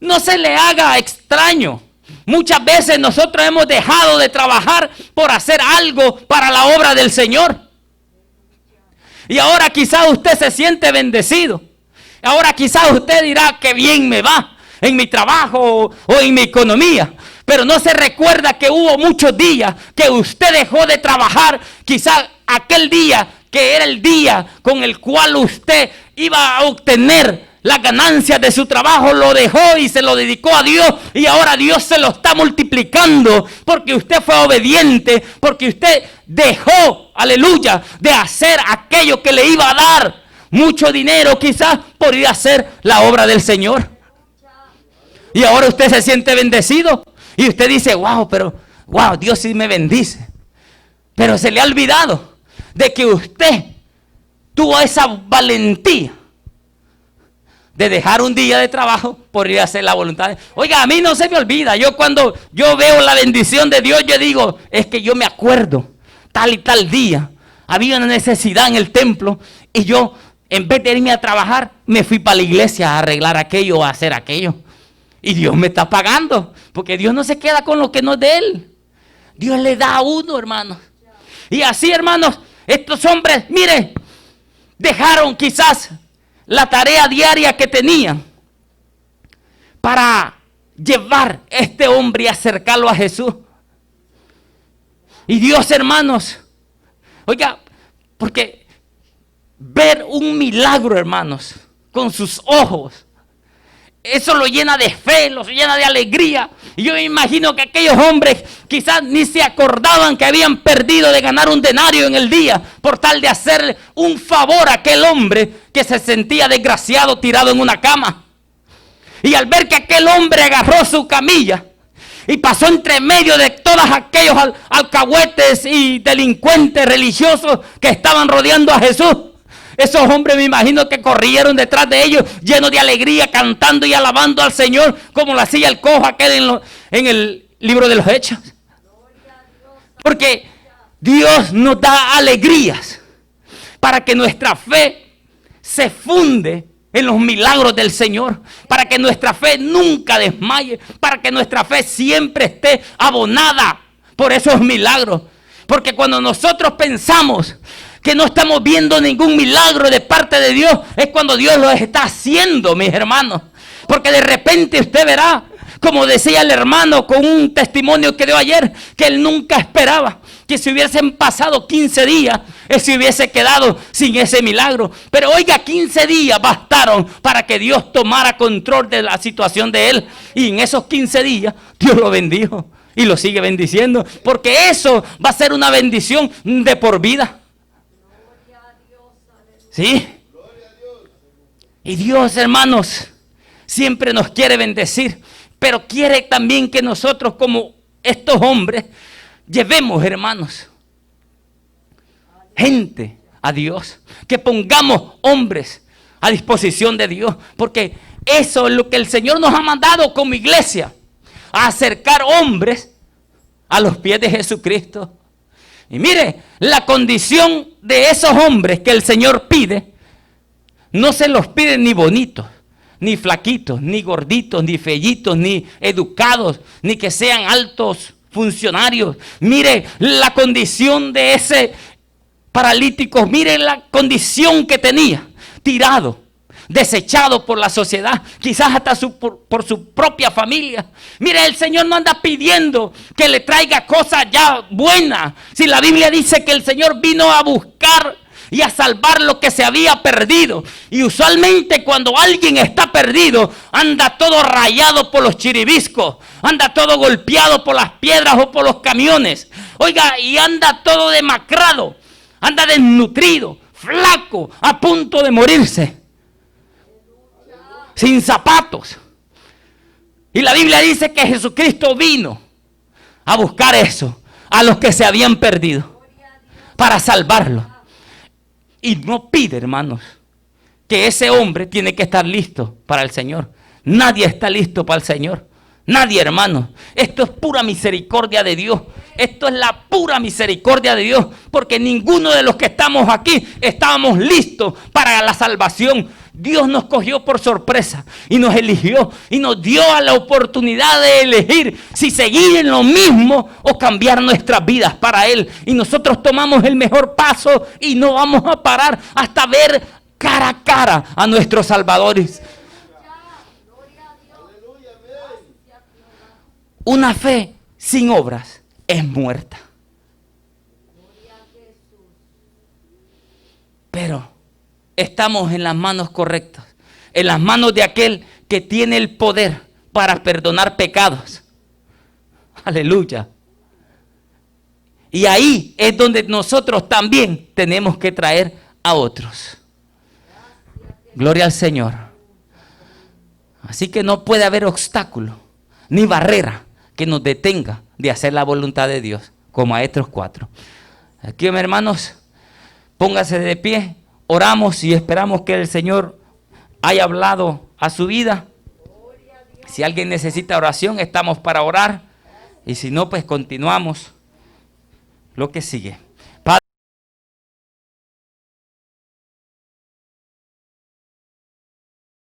no se le haga extraño. Muchas veces nosotros hemos dejado de trabajar por hacer algo para la obra del Señor. Y ahora quizás usted se siente bendecido. Ahora quizás usted dirá: que bien me va en mi trabajo o en mi economía. Pero no se recuerda que hubo muchos días que usted dejó de trabajar. Quizás aquel día que era el día con el cual usted iba a obtener las ganancias de su trabajo, lo dejó y se lo dedicó a Dios, y ahora Dios se lo está multiplicando porque usted fue obediente, porque usted dejó, aleluya, de hacer aquello que le iba a dar mucho dinero quizás por ir a hacer la obra del Señor. Y ahora usted se siente bendecido y usted dice: wow, Dios sí me bendice. Pero se le ha olvidado de que usted tuvo esa valentía de dejar un día de trabajo por ir a hacer la voluntad. Oiga, a mí no se me olvida. Yo cuando yo veo la bendición de Dios, yo digo: es que yo me acuerdo tal y tal día había una necesidad en el templo y yo, en vez de irme a trabajar, me fui para la iglesia a arreglar aquello o a hacer aquello. Y Dios me está pagando, porque Dios no se queda con lo que no es de Él. Dios le da a uno, hermanos. Y así, hermanos, estos hombres, mire, dejaron quizás la tarea diaria que tenían para llevar a este hombre y acercarlo a Jesús. Y Dios, hermanos, oiga, porque ver un milagro, hermanos, con sus ojos, eso lo llena de fe, lo llena de alegría. Y yo me imagino que aquellos hombres quizás ni se acordaban que habían perdido de ganar un denario en el día por tal de hacerle un favor a aquel hombre que se sentía desgraciado tirado en una cama. Y al ver que aquel hombre agarró su camilla y pasó entre medio de todos aquellos alcahuetes y delincuentes religiosos que estaban rodeando a Jesús, esos hombres me imagino que corrieron detrás de ellos llenos de alegría, cantando y alabando al Señor, como lo hacía el cojo aquel en el libro de los Hechos. Porque Dios nos da alegrías para que nuestra fe se funde en los milagros del Señor, para que nuestra fe nunca desmaye, para que nuestra fe siempre esté abonada por esos milagros. Porque cuando nosotros pensamos que no estamos viendo ningún milagro de parte de Dios, es cuando Dios lo está haciendo, mis hermanos. Porque de repente usted verá, como decía el hermano con un testimonio que dio ayer, que él nunca esperaba que si hubiesen pasado 15 días, él se hubiese quedado sin ese milagro. Pero oiga, 15 días bastaron para que Dios tomara control de la situación de él. Y en esos 15 días, Dios lo bendijo y lo sigue bendiciendo. Porque eso va a ser una bendición de por vida. ¿Sí? Y Dios, hermanos, siempre nos quiere bendecir, pero quiere también que nosotros, como estos hombres, llevemos, hermanos, gente a Dios, que pongamos hombres a disposición de Dios, porque eso es lo que el Señor nos ha mandado como iglesia, a acercar hombres a los pies de Jesucristo. Y mire, la condición de esos hombres que el Señor pide, no se los pide ni bonitos, ni flaquitos, ni gorditos, ni fellitos, ni educados, ni que sean altos funcionarios. Mire la condición de ese paralítico, mire la condición que tenía, tirado, desechado por la sociedad, quizás hasta por su propia familia. Mire, el Señor no anda pidiendo que le traiga cosas ya buenas. Si la Biblia dice que el Señor vino a buscar y a salvar lo que se había perdido. Y usualmente cuando alguien está perdido, anda todo rayado por los chiribiscos, anda todo golpeado por las piedras o por los camiones. Oiga, y anda todo demacrado, anda desnutrido, flaco, a punto de morirse, sin zapatos. Y la Biblia dice que Jesucristo vino a buscar eso, a los que se habían perdido, para salvarlos. Y no pide, hermanos, que ese hombre tiene que estar listo para el Señor. Nadie está listo para el Señor. Nadie, hermanos. Esto es pura misericordia de Dios. Esto es la pura misericordia de Dios. Porque ninguno de los que estamos aquí estábamos listos para la salvación. Dios nos cogió por sorpresa y nos eligió y nos dio a la oportunidad de elegir si seguir en lo mismo o cambiar nuestras vidas para Él. Y nosotros tomamos el mejor paso y no vamos a parar hasta ver cara a cara a nuestros salvadores. Una fe sin obras es muerta. Pero estamos en las manos correctas, en las manos de aquel que tiene el poder para perdonar pecados. Aleluya. Y ahí es donde nosotros también tenemos que traer a otros. Gloria al Señor. Así que no puede haber obstáculo ni barrera que nos detenga de hacer la voluntad de Dios, como a estos 4. Aquí, hermanos, póngase de pie. Oramos y esperamos que el Señor haya hablado a su vida. Si alguien necesita oración, estamos para orar. Y si no, pues continuamos lo que sigue.